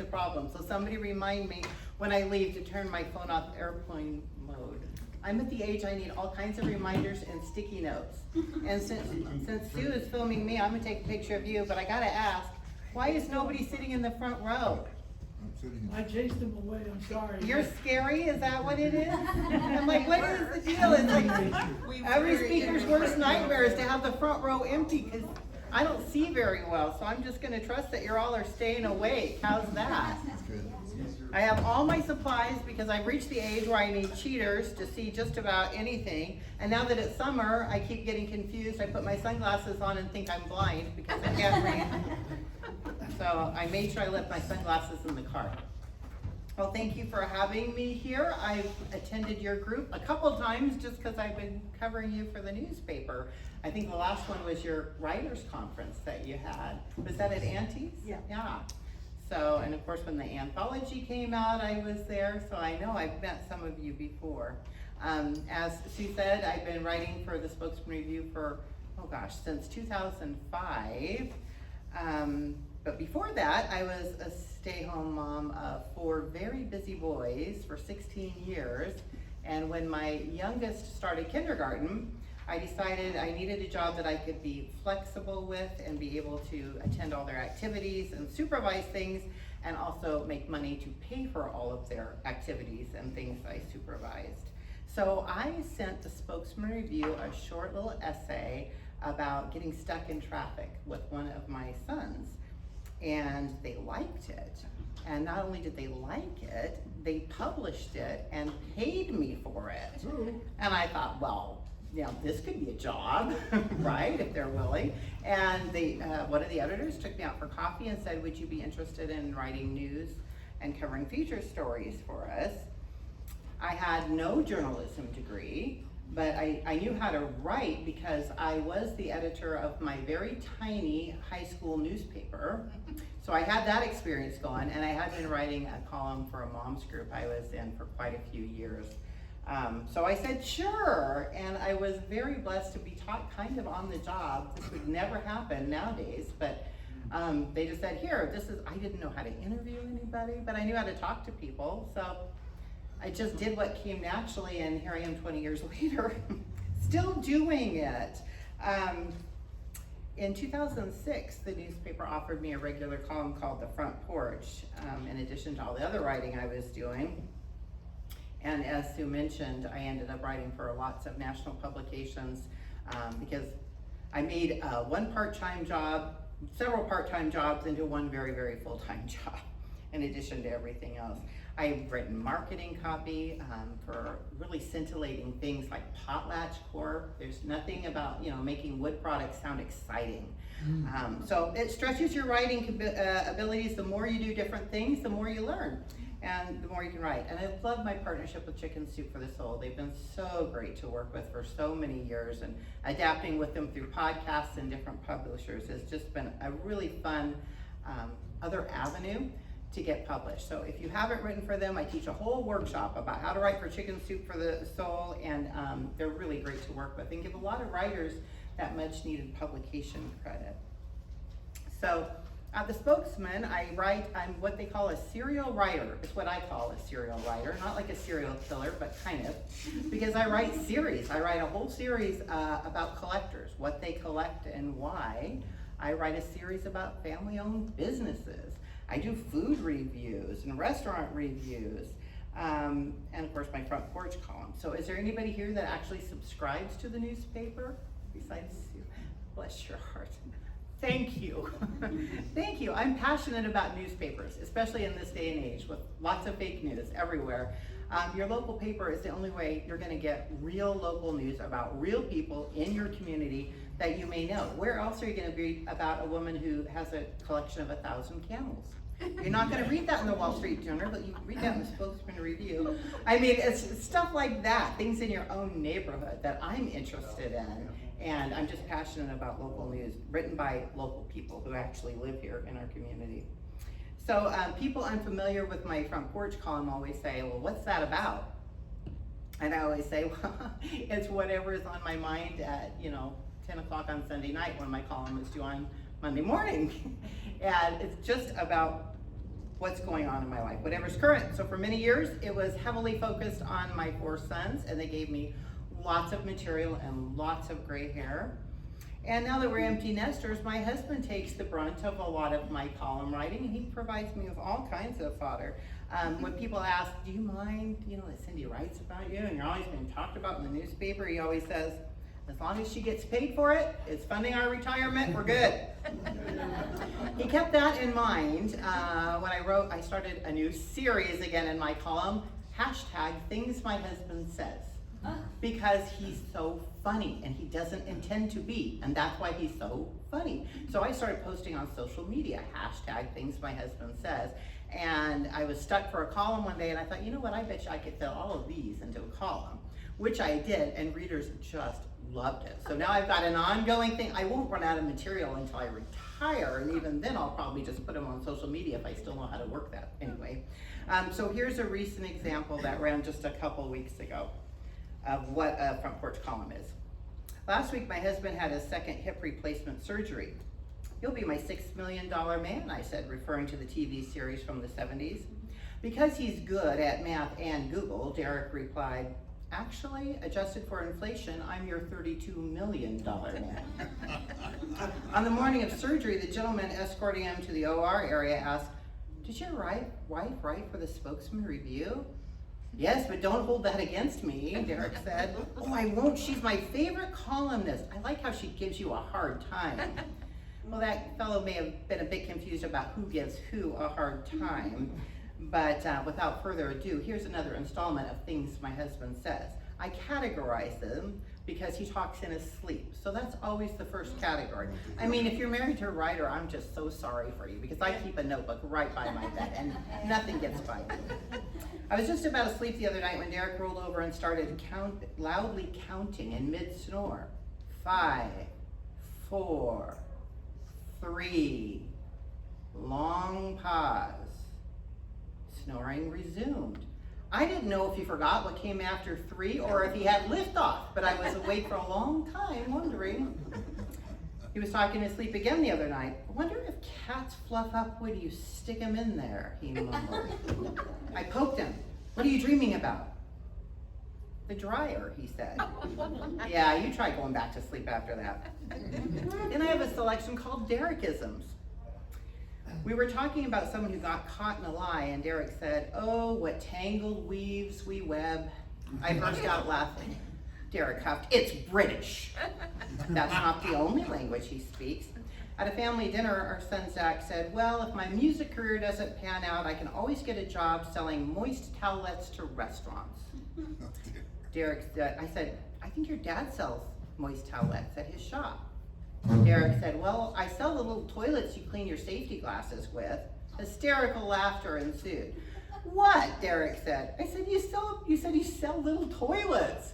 problem. So somebody remind me when I leave to turn my phone off airplane mode. I'm at the age I need all kinds of reminders and sticky notes. And since Sue is filming me, I'm gonna take a picture of you, but I gotta ask, why is nobody sitting in the front row? I chased him away, I'm sorry. You're scary, is that what it is? I'm like, what is the deal? It's like every speaker's worst nightmare is to have the front row empty because I don't see very well. So I'm just gonna trust that you all are staying awake. How's that? I have all my supplies because I've reached the age where I need cheaters to see just about anything. And now that it's summer, I keep getting confused. I put my sunglasses on and think I'm blind because I can't read. So I made sure I left my sunglasses in the car. Well, thank you for having me here. I've attended your group a couple times just because I've been covering you for the newspaper. I think the last one was your writers conference that you had. Was that at Auntie's? Yeah. Yeah. So, and of course when the anthology came out, I was there, so I know I've met some of you before. As Sue said, I've been writing for the Spokesman Review for, oh gosh, since 2005. But before that, I was a stay-home mom of 4 very busy boys for 16 years. And when my youngest started kindergarten, I decided I needed a job that I could be flexible with and be able to attend all their activities and supervise things and also make money to pay for all of their activities and things I supervised. So I sent the Spokesman Review a short little essay about getting stuck in traffic with one of my sons. And they liked it. And not only did they like it, they published it and paid me for it. Ooh. And I thought, well, you know, this could be a job, right, if they're willing. And one of the editors took me out for coffee and said, would you be interested in writing news and covering feature stories for us? I had no journalism degree, but I knew how to write because I was the editor of my very tiny high school newspaper. So I had that experience going, and I had been writing a column for a mom's group I was in for quite a few years. So I said, sure, and I was very blessed to be taught kind of on the job. This would never happen nowadays, but they just said, here, I didn't know how to interview anybody, but I knew how to talk to people, so I just did what came naturally, and here I am 20 years later, still doing it. In 2006, the newspaper offered me a regular column called The Front Porch, in addition to all the other writing I was doing. And as Sue mentioned, I ended up writing for lots of national publications because I made one part-time job, several part-time jobs into one very, very full-time job, in addition to everything else. I've written marketing copy for really scintillating things like Potlatch Corp. There's nothing about, you know, making wood products sound exciting. So it stretches your writing abilities. The more you do different things, the more you learn and the more you can write. And I love my partnership with Chicken Soup for the Soul. They've been so great to work with for so many years, and adapting with them through podcasts and different publishers has just been a really fun other avenue to get published. So if you haven't written for them, I teach a whole workshop about how to write for Chicken Soup for the Soul, and they're really great to work with and give a lot of writers that much needed publication credit. So at the Spokesman, I'm what they call a serial writer. It's what I call a serial writer, not like a serial killer, but kind of, because I write series. I write a whole series about collectors, what they collect and why. I write a series about family-owned businesses. I do food reviews and restaurant reviews, and of course my front porch column. So is there anybody here that actually subscribes to the newspaper besides you? Bless your heart. Thank you. Thank you. I'm passionate about newspapers, especially in this day and age with lots of fake news everywhere. Your local paper is the only way you're going to get real local news about real people in your community that you may know. Where else are you going to read about a woman who has a collection of 1,000 camels? You're not going to read that in the Wall Street Journal, but you can read that in the Spokesman Review. I mean, it's stuff like that, things in your own neighborhood that I'm interested in. And I'm just passionate about local news written by local people who actually live here in our community. So people unfamiliar with my front porch column always say, well, what's that about? And I always say, well, it's whatever is on my mind at, 10 o'clock on Sunday night when my column is due on Monday morning. And it's just about what's going on in my life, whatever's current. So for many years, it was heavily focused on my 4 sons, and they gave me lots of material and lots of gray hair. And now that we're empty nesters, my husband takes the brunt of a lot of my column writing, and he provides me with all kinds of fodder. When people ask, do you mind, that Cindy writes about you and you're always being talked about in the newspaper, he always says, as long as she gets paid for it, it's funding our retirement, we're good. He kept that in mind when I started a new series again in my column, #Things My Husband Says. Because he's so funny and he doesn't intend to be, and that's why he's so funny. So I started posting on social media, #Things My Husband Says. And I was stuck for a column one day and I thought, you know what, I bet you I could fit all of these into a column, which I did, and readers just loved it. So now I've got an ongoing thing. I won't run out of material until I retire, and even then I'll probably just put them on social media if I still know how to work that anyway. So here's a recent example that ran just a couple weeks ago of what a front porch column is. Last week my husband had his second hip replacement surgery. He'll be my $6 million man, I said, referring to the TV series from the 70s. Because he's good at math and Google, Derek replied, actually, adjusted for inflation, I'm your $32 million man. On the morning of surgery, the gentleman escorting him to the OR area asked, did your wife write for the Spokesman Review? Yes, but don't hold that against me, Derek said. Oh, I won't. She's my favorite columnist. I like how she gives you a hard time. Well, that fellow may have been a bit confused about who gives who a hard time, but without further ado, here's another installment of Things My Husband Says. I categorize them because he talks in his sleep, so that's always the first category. I mean, if you're married to a writer, I'm just so sorry for you, because I keep a notebook right by my bed and nothing gets by me. I was just about to sleep the other night when Derek rolled over and started loudly counting in mid-snore. 5, 4, 3, long pause. Snoring resumed. I didn't know if he forgot what came after 3 or if he had liftoff, but I was awake for a long time wondering. He was talking in his sleep again the other night. I wonder if cats fluff up when you stick them in there, he mumbled. I poked him. What are you dreaming about? The dryer, he said. Yeah, you try going back to sleep after that. Then I have a selection called Derekisms. We were talking about someone who got caught in a lie, and Derek said, oh, what tangled weaves we web. I burst out laughing. Derek huffed, it's British. That's not the only language he speaks. At a family dinner, our son Zach said, well, if my music career doesn't pan out, I can always get a job selling moist towelettes to restaurants. Derek said, I said, I think your dad sells moist towelettes at his shop. Derek said, well, I sell the little toilets you clean your safety glasses with. Hysterical laughter ensued. What? Derek said. I said, you said you sell little toilets.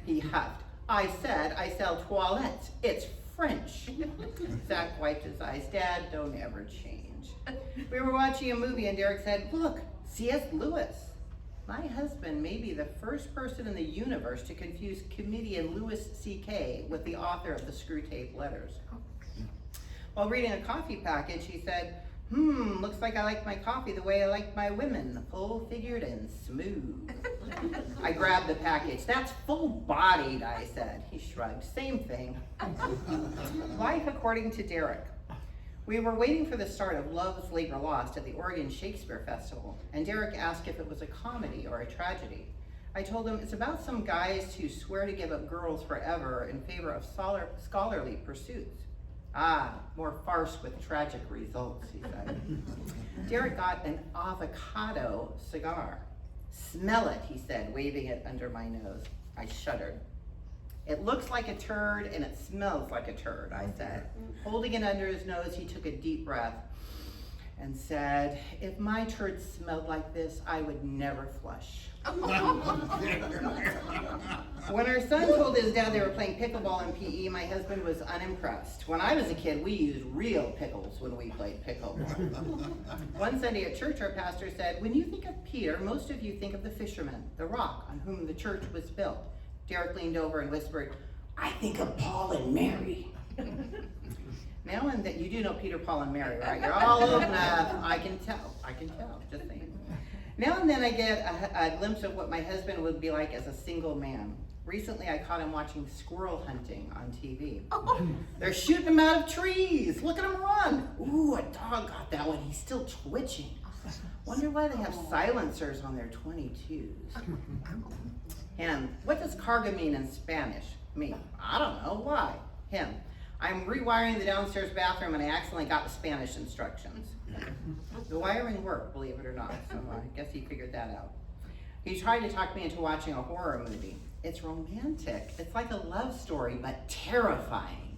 He huffed. I said I sell toilettes. It's French. Zach wiped his eyes. Dad, don't ever change. We were watching a movie and Derek said, look, C.S. Lewis. My husband may be the first person in the universe to confuse comedian Louis C.K. with the author of the Screwtape Letters. While reading a coffee package, he said, looks like I like my coffee the way I like my women, full-figured and smooth. I grabbed the package. That's full-bodied, I said. He shrugged. Same thing. Life according to Derek. We were waiting for the start of Love's Labor Lost at the Oregon Shakespeare Festival, and Derek asked if it was a comedy or a tragedy. I told him it's about some guys who swear to give up girls forever in favor of scholarly pursuits. Ah, more farce with tragic results, he said. Derek got an avocado cigar. Smell it, he said, waving it under my nose. I shuddered. It looks like a turd and it smells like a turd, I said. Holding it under his nose, he took a deep breath and said, if my turd smelled like this, I would never flush. When our son told his dad they were playing pickleball in PE, my husband was unimpressed. When I was a kid, we used real pickles when we played pickleball. One Sunday at church, our pastor said, when you think of Peter, most of you think of the fisherman, the rock on whom the church was built. Derek leaned over and whispered, I think of Paul and Mary. Now and then, you do know Peter, Paul, and Mary, right? You're all old enough. I can tell, just saying. Now and then I get a glimpse of what my husband would be like as a single man. Recently I caught him watching squirrel hunting on TV. They're shooting him out of trees. Look at him run. Ooh, a dog got that one. He's still twitching. Wonder why they have silencers on their 22s. And what does carga mean in Spanish? Me, I don't know. Why? Him. I'm rewiring the downstairs bathroom and I accidentally got the Spanish instructions. The wiring worked, believe it or not, so I guess he figured that out. He tried to talk me into watching a horror movie. It's romantic. It's like a love story, but terrifying.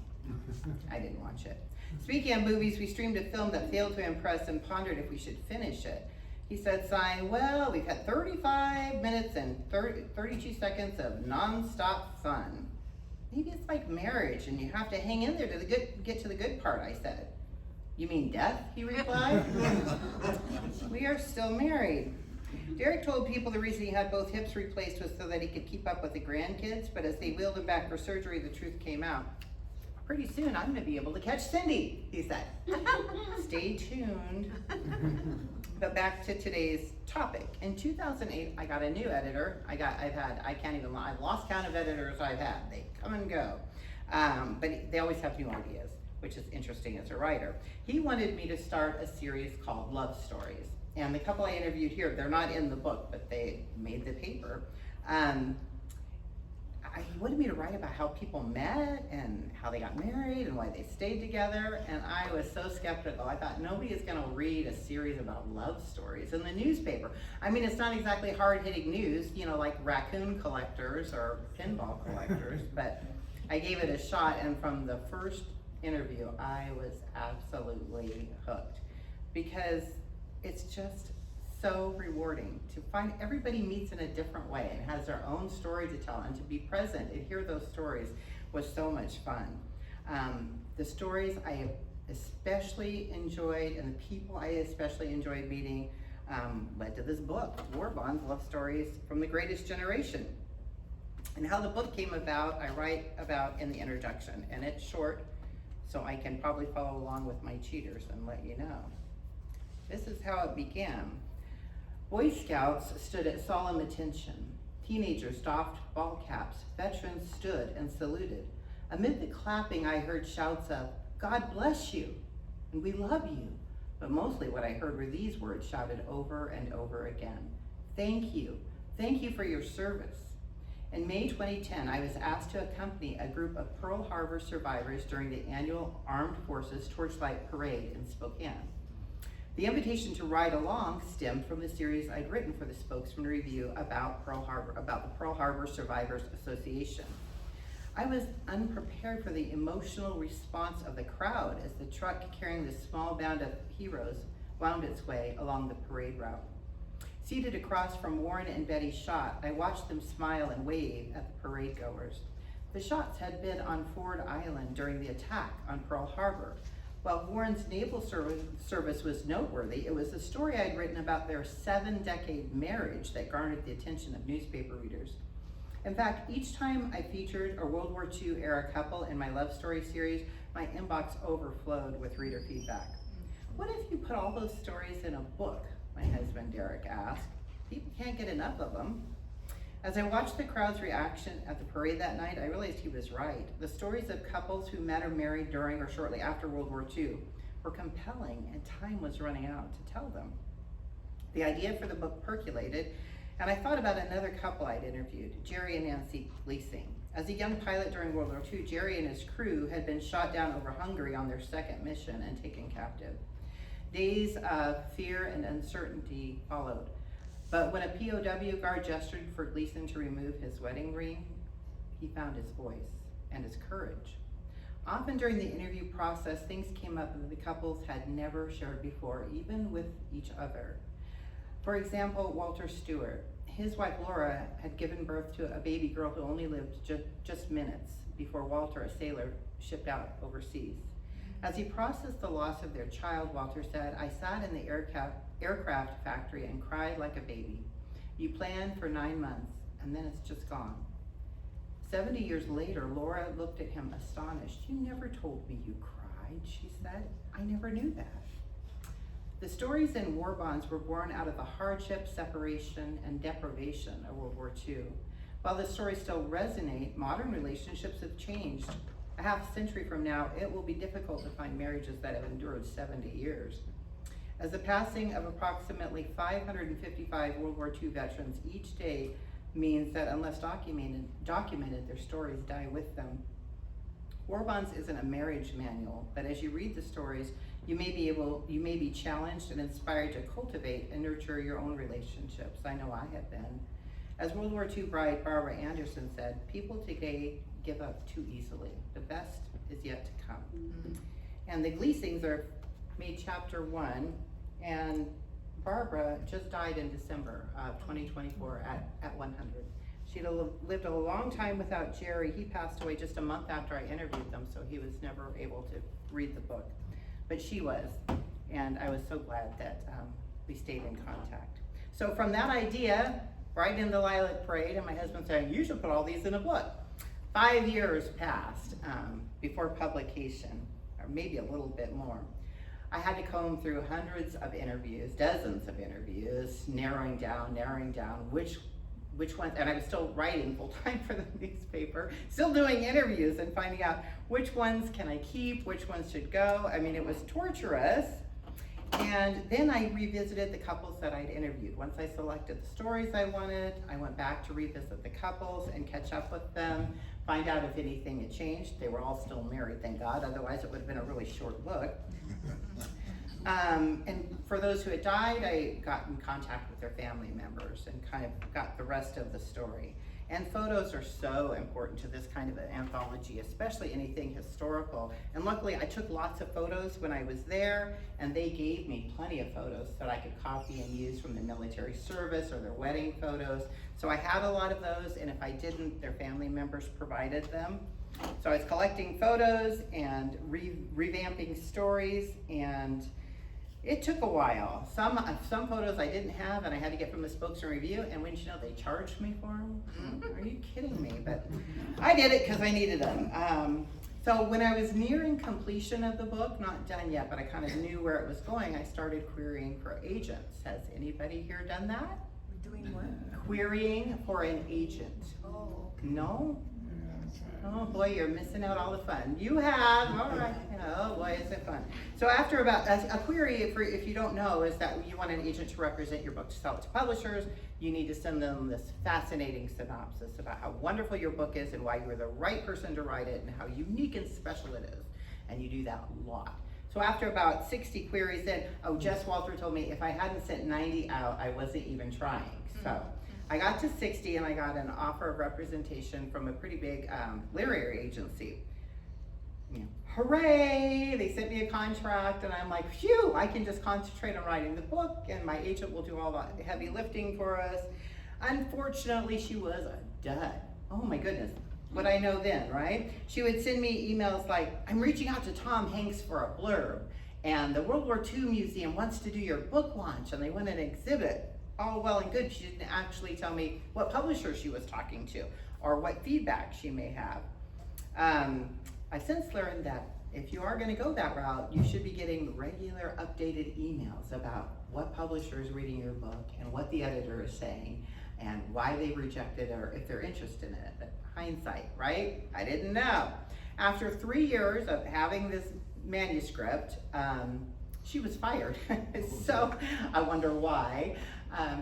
I didn't watch it. Speaking of movies, we streamed a film that failed to impress and pondered if we should finish it. He said, sighing, well, we've had 35 minutes and 32 seconds of non-stop fun. Maybe it's like marriage and you have to hang in there to get to the good part, I said. You mean death, he replied. We are still married. Derek told people the reason he had both hips replaced was so that he could keep up with the grandkids, but as they wheeled him back for surgery, the truth came out. Pretty soon I'm gonna be able to catch Cindy, he said. Stay tuned. But back to today's topic. In 2008, I got a new editor. I've lost count of editors I've had. They come and go. But they always have new ideas, which is interesting as a writer. He wanted me to start a series called Love Stories. And the couple I interviewed here, they're not in the book, but they made the paper. He wanted me to write about how people met and how they got married and why they stayed together. And I was so skeptical. I thought nobody is gonna read a series about love stories in the newspaper. I mean, it's not exactly hard-hitting news, you know, like raccoon collectors or pinball collectors, but I gave it a shot, and from the first interview, I was absolutely hooked because it's just so rewarding to find everybody meets in a different way and has their own story to tell, and to be present and hear those stories was so much fun. The stories I have especially enjoyed and the people I especially enjoyed meeting led to this book, War Bonds, Love Stories from the Greatest Generation. And how the book came about, I write about in the introduction, and it's short, so I can probably follow along with my cheaters and let you know. This is how it began. Boy Scouts stood at solemn attention. Teenagers doffed ball caps. Veterans stood and saluted. Amid the clapping, I heard shouts of, God bless you, and we love you. But mostly what I heard were these words shouted over and over again. Thank you for your service. In May 2010, I was asked to accompany a group of Pearl Harbor survivors during the annual Armed Forces Torchlight Parade in Spokane. The invitation to ride along stemmed from the series I'd written for the Spokesman Review about the Pearl Harbor Survivors Association. I was unprepared for the emotional response of the crowd as the truck carrying the small band of heroes wound its way along the parade route. Seated across from Warren and Betty Schott, I watched them smile and wave at the parade goers. The Schotts had been on Ford Island during the attack on Pearl Harbor. While Warren's naval service was noteworthy, it was the story I'd written about their 7-decade marriage that garnered the attention of newspaper readers. In fact, each time I featured a World War II era couple in my love story series, my inbox overflowed with reader feedback. What if you put all those stories in a book? My husband Derek asked. People can't get enough of them. As I watched the crowd's reaction at the parade that night, I realized he was right. The stories of couples who met or married during or shortly after World War II were compelling, and time was running out to tell them. The idea for the book percolated, and I thought about another couple I'd interviewed, Jerry and Nancy Gleasing. As a young pilot during World War II, Jerry and his crew had been shot down over Hungary on their second mission and taken captive. Days of fear and uncertainty followed. But when a POW guard gestured for Gleason to remove his wedding ring, he found his voice and his courage. Often during the interview process, things came up that the couples had never shared before, even with each other. For example, Walter Stewart. His wife Laura had given birth to a baby girl who only lived just minutes before Walter, a sailor, shipped out overseas. As he processed the loss of their child, Walter said, I sat in the aircraft factory and cried like a baby. You planned for 9 months, and then it's just gone. 70 years later, Laura looked at him astonished. You never told me you cried. died, she said. I never knew that. The stories in War Bonds were born out of the hardship, separation, and deprivation of World War II. While the stories still resonate, modern relationships have changed. A half century from now, it will be difficult to find marriages that have endured 70 years. As the passing of approximately 555 World War II veterans each day means that unless documented, their stories die with them. War Bonds isn't a marriage manual, but as you read the stories, you may be challenged and inspired to cultivate and nurture your own relationships. I know I have been. As World War II bride Barbara Anderson said, people today give up too easily. The best is yet to come. Mm-hmm. And the Gleasings are made chapter 1, and Barbara just died in December of 2024 at 100. She'd lived a long time without Jerry. He passed away just a month after I interviewed them, so he was never able to read the book. But she was, and I was so glad that we stayed in contact. So from that idea, right in the Lilac Parade, and my husband saying, you should put all these in a book. 5 years passed before publication, or maybe a little bit more. I had to comb through hundreds of interviews, dozens of interviews, narrowing down which ones, and I was still writing full time for the newspaper, still doing interviews and finding out which ones can I keep, which ones should go. I mean, it was torturous. And then I revisited the couples that I'd interviewed. Once I selected the stories I wanted, I went back to revisit the couples and catch up with them, find out if anything had changed. They were all still married, thank God, otherwise it would have been a really short book. And for those who had died, I got in contact with their family members and kind of got the rest of the story. And photos are so important to this kind of an anthology, especially anything historical. And luckily, I took lots of photos when I was there, and they gave me plenty of photos that I could copy and use from the military service or their wedding photos. So I had a lot of those, and if I didn't, their family members provided them. So I was collecting photos and revamping stories, and it took a while. Some photos I didn't have and I had to get from the Spokane Review, and wouldn't you know, they charged me for them? Are you kidding me? But I did it because I needed them. So when I was nearing completion of the book, not done yet, but I kind of knew where it was going, I started querying for agents. Has anybody here done that? Doing what? Querying for an agent. Oh. No? Oh boy, you're missing out all the fun. You have, all right. Oh boy, is it fun. So after about, a query, if you don't know, is that you want an agent to represent your book to sell it to publishers. You need to send them this fascinating synopsis about how wonderful your book is and why you were the right person to write it and how unique and special it is. And you do that a lot. So after about 60 queries in, Jess Walter told me if I hadn't sent 90 out, I wasn't even trying. So I got to 60 and I got an offer of representation from a pretty big literary agency. Hooray! They sent me a contract and I'm like, phew, I can just concentrate on writing the book and my agent will do all the heavy lifting for us. Unfortunately, she was a dud. Oh my goodness. What I know then, right? She would send me emails like, I'm reaching out to Tom Hanks for a blurb, and the World War II Museum wants to do your book launch and they want an exhibit. All well and good. She didn't actually tell me what publisher she was talking to or what feedback she may have. I've since learned that if you are going to go that route, you should be getting regular updated emails about what publisher is reading your book and what the editor is saying and why they rejected it or if they're interested in it. But hindsight, right? I didn't know. After 3 years of having this manuscript, she was fired. So I wonder why.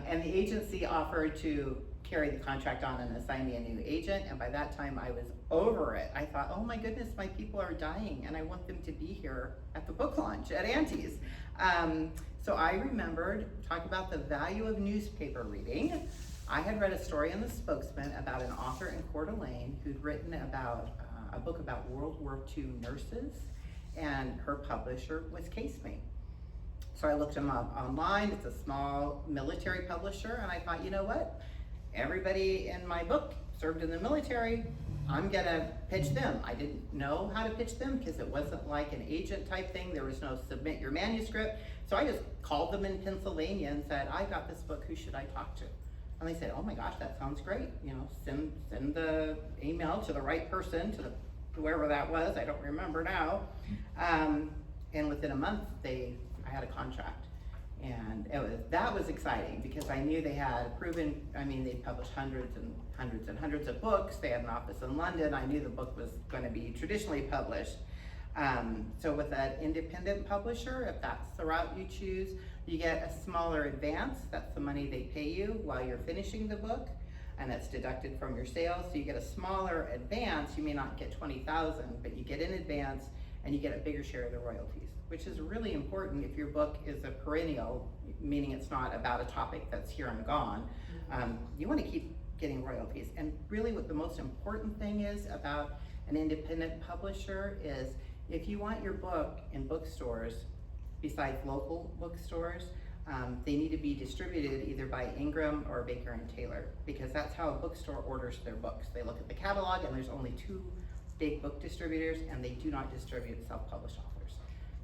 And the agency offered to carry the contract on and assign me a new agent, and by that time I was over it. I thought, oh my goodness, my people are dying and I want them to be here at the book launch at Auntie's. So I remembered, talk about the value of newspaper reading. I had read a story in The Spokesman about an author in Coeur d'Alene who'd written about a book about World War II nurses, and her publisher was Casemate. So I looked them up online. It's a small military publisher, and I thought, you know what? Everybody in my book served in the military. I'm gonna pitch them. I didn't know how to pitch them because it wasn't like an agent type thing. There was no submit your manuscript. So I just called them in Pennsylvania and said, I got this book, who should I talk to? And they said, oh my gosh, that sounds great. You know, send the email to the right person, to the whoever that was, I don't remember now. And within a month, I had a contract. And that was exciting because I knew they had proven, they published hundreds and hundreds and hundreds of books. They had an office in London. I knew the book was going to be traditionally published. So with an independent publisher, if that's the route you choose, you get a smaller advance. That's the money they pay you while you're finishing the book, and that's deducted from your sales. So you get a smaller advance. You may not get 20,000, but you get an advance and you get a bigger share of the royalties, which is really important if your book is a perennial, meaning it's not about a topic that's here and gone. You want to keep getting royalties. And really what the most important thing is about an independent publisher is if you want your book in bookstores, besides local bookstores, they need to be distributed either by Ingram or Baker and Taylor, because that's how a bookstore orders their books. They look at the catalog and there's only 2 big book distributors, and they do not distribute self-published authors.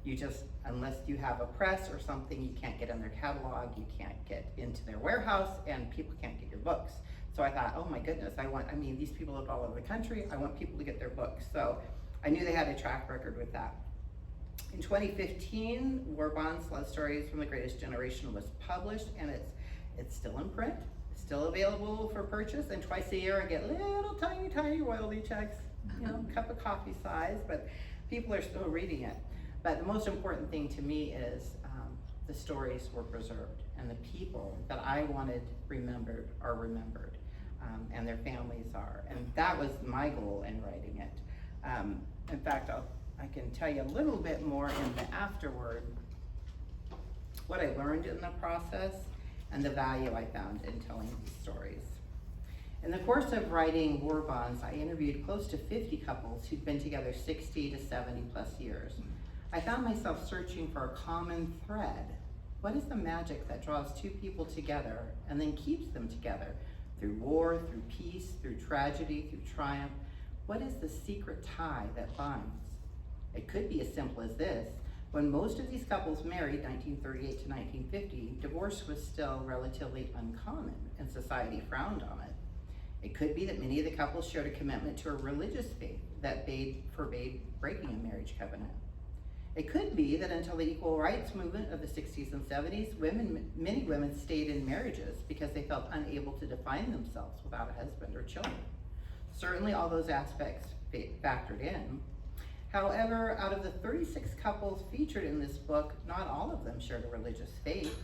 You just, unless you have a press or something, you can't get in their catalog, you can't get into their warehouse, and people can't get your books. So I thought, oh my goodness, these people live all over the country, I want people to get their books. So I knew they had a track record with that. In 2015, War Bonds, Love Stories from the Greatest Generation was published, and it's still in print, still available for purchase, and twice a year I get little tiny royalty checks, cup of coffee size, but people are still reading it. But the most important thing to me is the stories were preserved, and the people that I wanted remembered are remembered, and their families are, and that was my goal in writing it. In fact, I can tell you a little bit more in the afterword, what I learned in the process and the value I found in telling these stories. In the course of writing War Bonds, I interviewed close to 50 couples who'd been together 60 to 70 plus years. I found myself searching for a common thread. What is the magic that draws 2 people together and then keeps them together through war, through peace, through tragedy, through triumph? What is the secret tie that binds? It could be as simple as this. When most of these couples married, 1938 to 1950, divorce was still relatively uncommon and society frowned on it. It could be that many of the couples shared a commitment to a religious faith that forbade breaking a marriage covenant. It could be that until the equal rights movement of the 60s and 70s, many women stayed in marriages because they felt unable to define themselves without a husband or children. Certainly all those aspects factored in. However, out of the 36 couples featured in this book, not all of them shared a religious faith.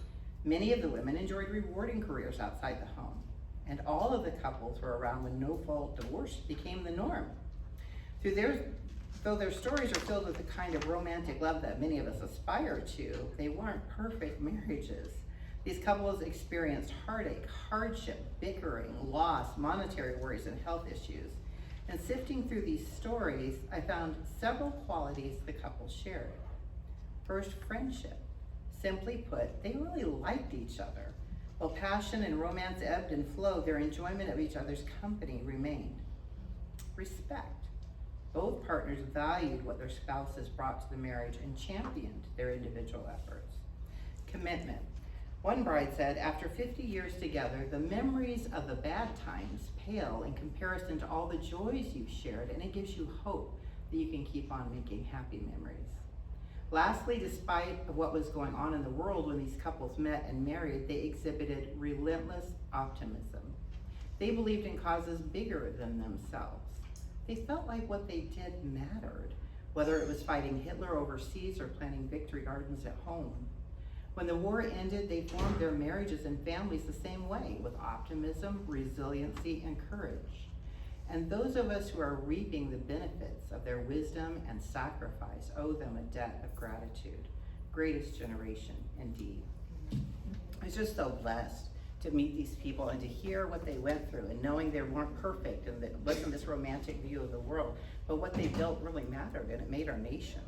Many of the women enjoyed rewarding careers outside the home, and all of the couples were around when no-fault divorce became the norm. Though their stories are filled with the kind of romantic love that many of us aspire to, they weren't perfect marriages. These couples experienced heartache, hardship, bickering, loss, monetary worries, and health issues. And sifting through these stories, I found several qualities the couple shared. First, friendship. Simply put, they really liked each other. While passion and romance ebbed and flowed, their enjoyment of each other's company remained. Respect. Both partners valued what their spouses brought to the marriage and championed their individual efforts. Commitment. One bride said, after 50 years together, the memories of the bad times pale in comparison to all the joys you've shared, and it gives you hope that you can keep on making happy memories. Lastly, despite what was going on in the world when these couples met and married, they exhibited relentless optimism. They believed in causes bigger than themselves. They felt like what they did mattered, whether it was fighting Hitler overseas or planting victory gardens at home. When the war ended, they formed their marriages and families the same way, with optimism, resiliency, and courage. And those of us who are reaping the benefits of their wisdom and sacrifice owe them a debt of gratitude. Greatest generation, indeed. I was just so blessed to meet these people and to hear what they went through, and knowing they weren't perfect and that it wasn't this romantic view of the world, but what they built really mattered, and it made our nation.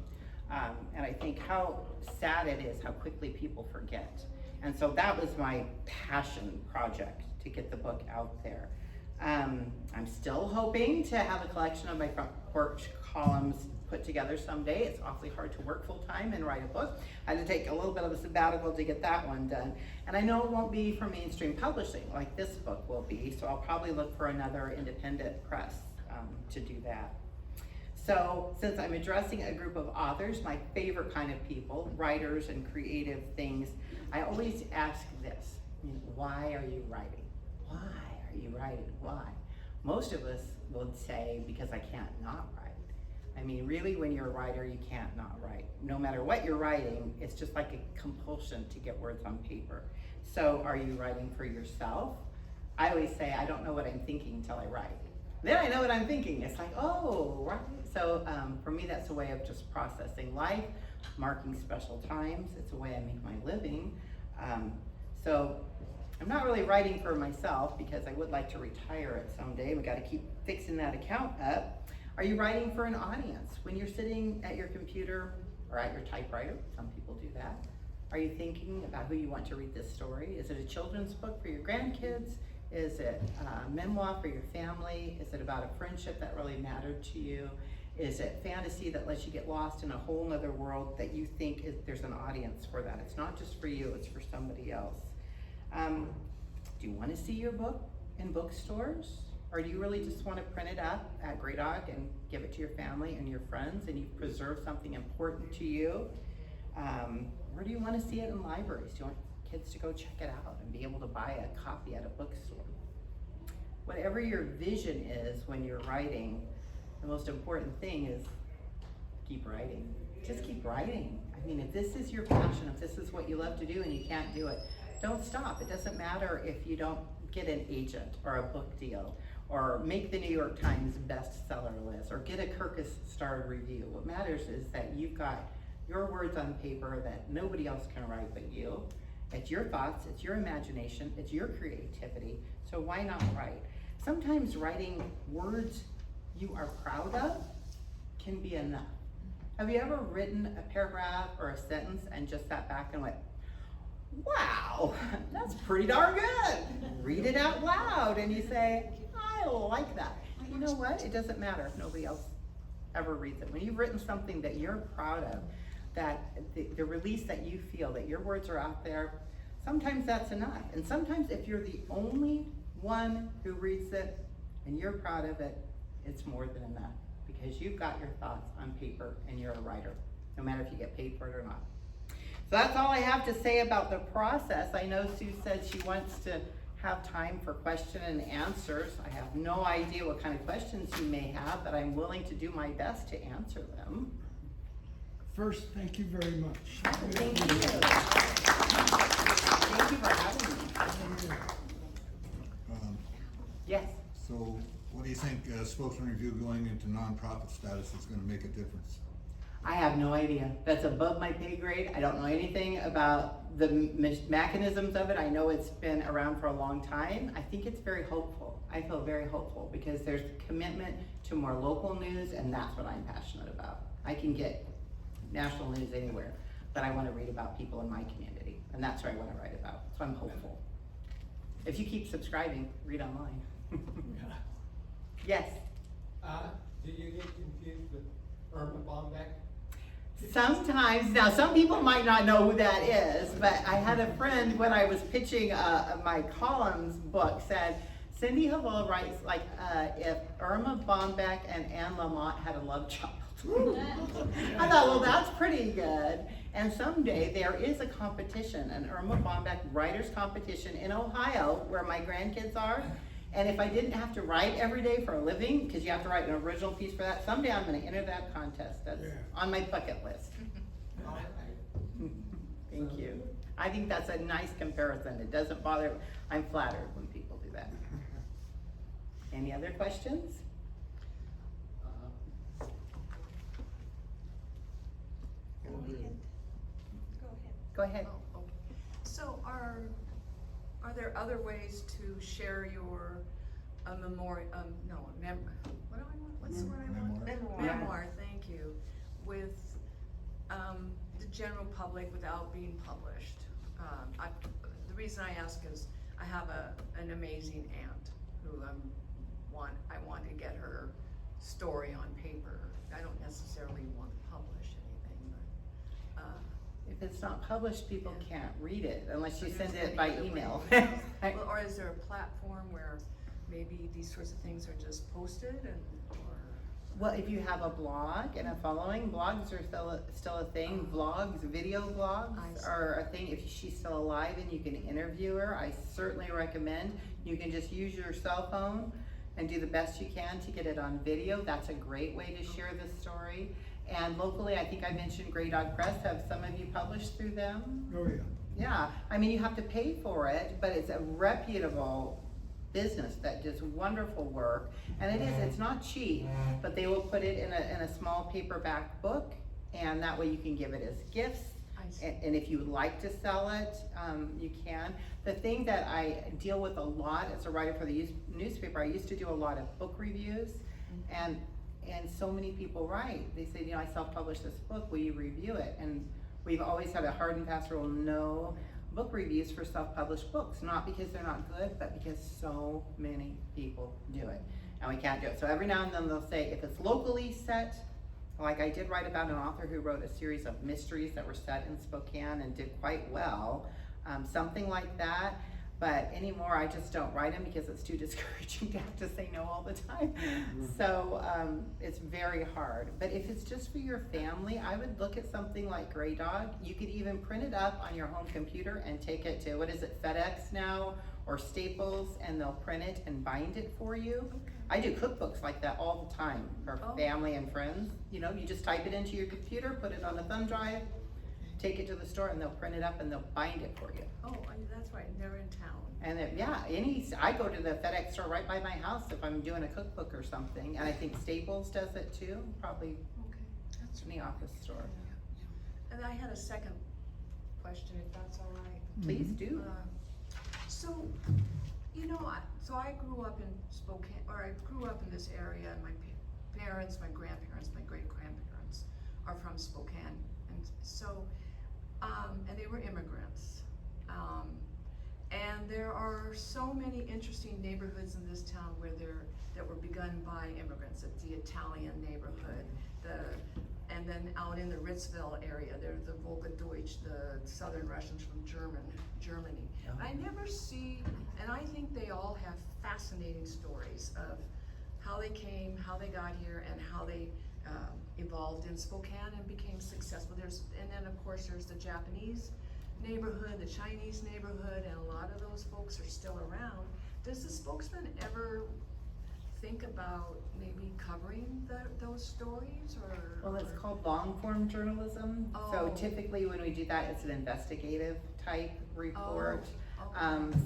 And I think how sad it is how quickly people forget. And so that was my passion project, to get the book out there. I'm still hoping to have a collection of my front porch columns put together someday. It's awfully hard to work full time and write a book. I had to take a little bit of a sabbatical to get that one done. And I know it won't be for mainstream publishing like this book will be, so I'll probably look for another independent press to do that. So since I'm addressing a group of authors, my favorite kind of people, writers and creative things, I always ask this, why are you writing? Why are you writing? Why? Most of us would say, because I can't not write. I mean, really, when you're a writer, you can't not write. No matter what you're writing, it's just like a compulsion to get words on paper. So are you writing for yourself? I always say, I don't know what I'm thinking until I write. Then I know what I'm thinking. It's like, oh, right. So for me, that's a way of just processing life, marking special times. It's a way I make my living. So I'm not really writing for myself because I would like to retire it someday. We got to keep fixing that account up. Are you writing for an audience? When you're sitting at your computer or at your typewriter, some people do that, are you thinking about who you want to read this story? Is it a children's book for your grandkids? Is it a memoir for your family? Is it about a friendship that really mattered to you? Is it fantasy that lets you get lost in a whole nother world that you think there's an audience for that? It's not just for you, it's for somebody else. Do you want to see your book in bookstores? Or do you really just want to print it up at Grey Dog and give it to your family and your friends and you've preserved something important to you? Or do you want to see it in libraries? Do you want kids to go check it out and be able to buy a copy at a bookstore? Whatever your vision is when you're writing, the most important thing is keep writing. Just keep writing. I mean, if this is your passion, if this is what you love to do and you can't do it, don't stop. It doesn't matter if you don't get an agent or a book deal or make the New York Times bestseller list or get a Kirkus starred review. What matters is that you've got your words on paper that nobody else can write but you. It's your thoughts, it's your imagination, it's your creativity, so why not write? Sometimes writing words you are proud of can be enough. Have you ever written a paragraph or a sentence and just sat back and went, wow, that's pretty darn good. Read it out loud and you say, I like that. You know what? It doesn't matter if nobody else ever reads it. When you've written something that you're proud of, that the release that you feel, that your words are out there, sometimes that's enough. And sometimes if you're the only one who reads it and you're proud of it, it's more than enough because you've got your thoughts on paper and you're a writer, no matter if you get paid for it or not. So that's all I have to say about the process. I know Sue said she wants to have time for question and answers. I have no idea what kind of questions you may have, but I'm willing to do my best to answer them. First, thank you very much. Thank you. Thank you for having me. Yes. So what do you think Spokane Review going into nonprofit status is going to make a difference? I have no idea. That's above my pay grade. I don't know anything about the mechanisms of it. I know it's been around for a long time. I think it's very hopeful. I feel very hopeful because there's commitment to more local news, and that's what I'm passionate about. I can get national news anywhere, but I want to read about people in my community, and that's what I want to write about. So I'm hopeful. If you keep subscribing, read online. Yes. Do you get confused with Irma Bombeck? Sometimes, now some people might not know who that is, but I had a friend when I was pitching my columns book said, Cindy Hval writes like if Irma Bombeck and Anne Lamott had a love child. I thought, well, that's pretty good. And someday there is a competition, an Irma Bombeck writers competition in Ohio where my grandkids are. And if I didn't have to write every day for a living, because you have to write an original piece for that, someday I'm going to enter that contest. That's on my bucket list. Thank you. I think that's a nice comparison. It doesn't bother, I'm flattered when people do that. Any other questions? Go ahead. Oh, okay. So are there other ways to share your what's the word I want? Memoir, thank you, with the general public without being published? The reason I ask is I have an amazing aunt who I want to get her story on paper. I don't necessarily want to publish anything, but If it's not published, people can't read it unless you send it by email. well, or is there a platform where maybe these sorts of things are just posted Well, if you have a blog and a following, blogs are still a thing. Vlogs, video vlogs I see. are a thing. If she's still alive and you can interview her, I certainly recommend. You can just use your cell phone and do the best you can to get it on video. That's a great way to share the story. And locally, I think I mentioned Grey Dog Press. Have some of you published through them? Oh, yeah. Yeah, I mean, you have to pay for it, but it's a reputable business that does wonderful work. And it's not cheap, but they will put it in a small paperback book, and that way you can give it as gifts. I see. And if you would like to sell it, you can. The thing that I deal with a lot as a writer for the newspaper, I used to do a lot of book reviews, and so many people write. They say, I self-published this book, will you review it? And we've always had a hard and fast rule, no book reviews for self-published books, not because they're not good, but because so many people do it, and we can't do it. So every now and then they'll say, if it's locally set, like I did write about an author who wrote a series of mysteries that were set in Spokane and did quite well, something like that. But anymore, I just don't write them because it's too discouraging to have to say no all the time. So it's very hard. But if it's just for your family, I would look at something like Grey Dog. You could even print it up on your home computer and take it to, FedEx now, or Staples, and they'll print it and bind it for you. Okay. I do cookbooks like that all the time for family and friends. You just type it into your computer, put it on a thumb drive, take it to the store, and they'll print it up and they'll bind it for you. Oh, that's right, they're in town. And I go to the FedEx store right by my house if I'm doing a cookbook or something, and I think Staples does it too, probably Okay. That's in the office store. And I had a second question, if that's all right. Please do. So, I grew up in Spokane, or I grew up in this area, and my parents, my grandparents, my great-grandparents are from Spokane, and so, and they were immigrants. And there are so many interesting neighborhoods in this town that were begun by immigrants. It's the Italian neighborhood, and then out in the Ritzville area, there's the Volga-Deutsch, the Southern Russians from Germany. I never see, and I think they all have fascinating stories of how they came, how they got here, and how they evolved in Spokane and became successful. And then of course there's the Japanese neighborhood, the Chinese neighborhood, and a lot of those folks are still around. Does the spokesman ever think about maybe covering those stories, or? Well, it's called long-form journalism. So Oh. typically when we do that, it's an investigative type report. Okay.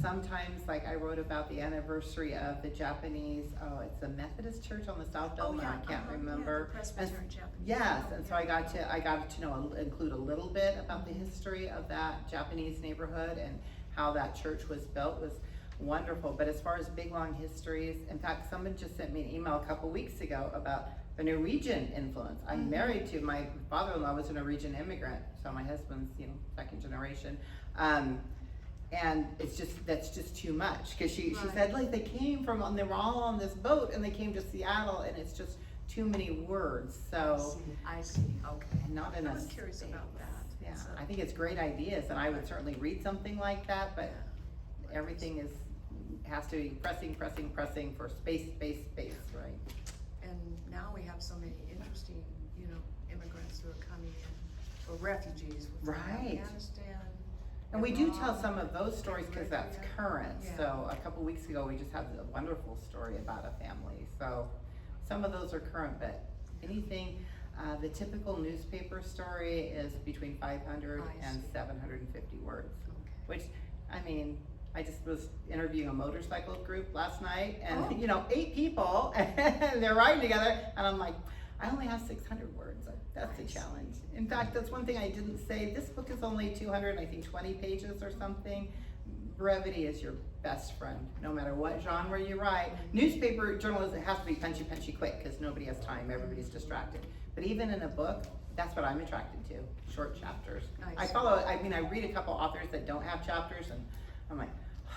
Sometimes, like I wrote about the anniversary of the Japanese, it's the Methodist church on the South Building, I can't remember. Yeah, the Presbyterian Japanese. Yes, and so I got to include a little bit about the history of that Japanese neighborhood and how that church was built. Was wonderful. But as far as big long histories, in fact, someone just sent me an email a couple weeks ago about the Norwegian influence. I'm married to, my father-in-law was a Norwegian immigrant, so my husband's second generation. And that's just too much, because she said, like, they came from, and they were all on this boat and they came to Seattle, and it's just too many words. So I see, okay. not enough. I was curious about that. Yeah, So- I think it's great ideas, and I would certainly read something like that, but everything has to be pressing for space, right? And now we have so many interesting, immigrants who are coming in, or refugees from Right. Afghanistan. And we do Iran, tell some of those stories because that's Eritrea. current. Yeah. So a couple weeks ago, we just had a wonderful story about a family. So some of those are current, but anything, the typical newspaper story is between 500 I and see. 750 words, Okay. which, I just was interviewing a motorcycle group last night, and Oh. 8 people, and they're riding together, and I'm like, I only have 600 words. That's a Nice. challenge. In fact, that's one thing I didn't say. This book is only 220 pages or something. Brevity is your best friend, no matter what genre you write. Newspaper journalism has to be punchy, quick, because nobody has time. Everybody's distracted. But even in a book, that's what I'm attracted to, short chapters. Nice. I read a couple authors that don't have chapters, and I'm like,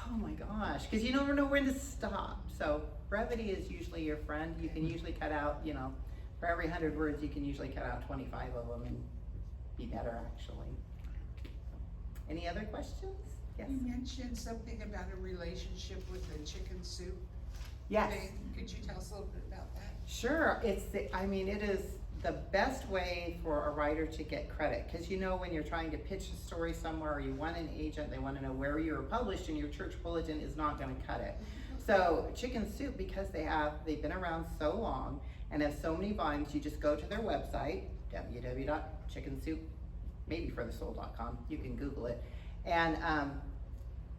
oh my gosh, because you never know when to stop. So brevity is usually your friend. You can usually cut out, for every 100 words, you can usually cut out 25 of them and be better, actually. Any other questions? Yes. You mentioned something about a relationship with the chicken soup. Yes. Could you tell us a little bit about that? Sure, it is the best way for a writer to get credit, because when you're trying to pitch a story somewhere, or you want an agent, they want to know where you were published, and your church bulletin is not going to cut it. So Chicken Soup, because they've been around so long and have so many volumes, you just go to their website, www.chickensoup.com, you can Google it, and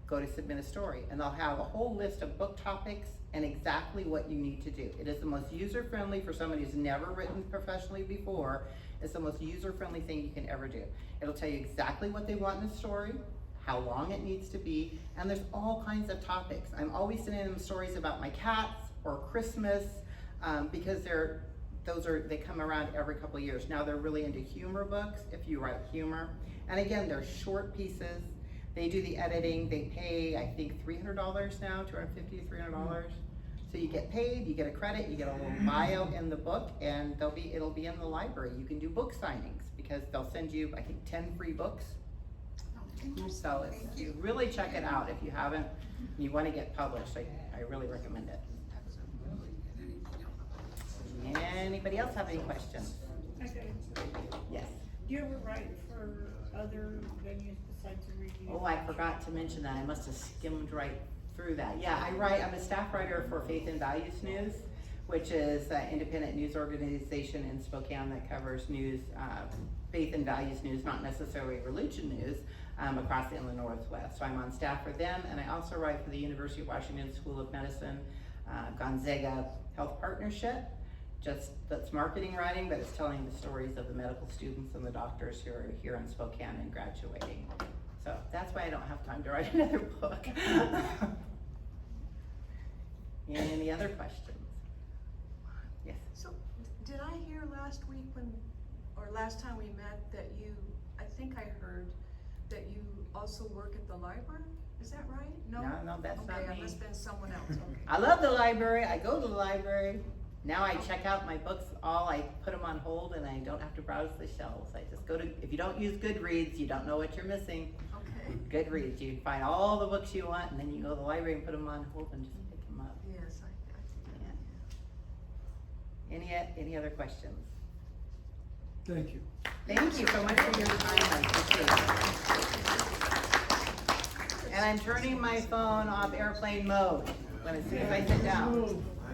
go to submit a story, and they'll have a whole list of book topics and exactly what you need to do. It is the most user-friendly for somebody who's never written professionally before. It's the most user-friendly thing you can ever do. It'll tell you exactly what they want in the story, how long it needs to be, and there's all kinds of topics. I'm always sending them stories about my cats or Christmas, because they come around every couple of years. Now they're really into humor books, if you write humor. And again, they're short pieces. They do the editing. They pay, I think, $300 now, $250 to $300. So you get paid, you get a credit, you get a little bio in the book, and it'll be in the library. You can do book signings, because they'll send you, I think, 10 free books. So you really check it out if you haven't, you want to get published. I really recommend it. Anybody else have any questions? Okay. Yes. Do you ever write for other venues besides the review? Oh, I forgot to mention that. I must have skimmed right through that. Yeah, I'm a staff writer for Faith and Values News, which is an independent news organization in Spokane that covers news, faith and values news, not necessarily religion news, across the Inland Northwest. So I'm on staff for them, and I also write for the University of Washington School of Medicine, Gonzaga Health Partnership. That's marketing writing, but it's telling the stories of the medical students and the doctors who are here in Spokane and graduating. So that's why I don't have time to write another book. Any other questions? Yes. So, did I hear last week last time we met that I think I heard that you also work at the library? Is that right? No, that's not Okay, me. it must have been someone else, okay. I love the library. I go to the library. Now I check out my books I put them on hold, and I don't have to browse the shelves. I just go to, if you don't use Goodreads, you don't know what you're missing. Okay. Goodreads, you find all the books you want, and then you go to the library and put them on hold and just pick them up. Yes, I Yeah. Any other questions? Thank you. Thank you so much for your time. I appreciate it. And I'm turning my phone off airplane mode as soon as I sit down.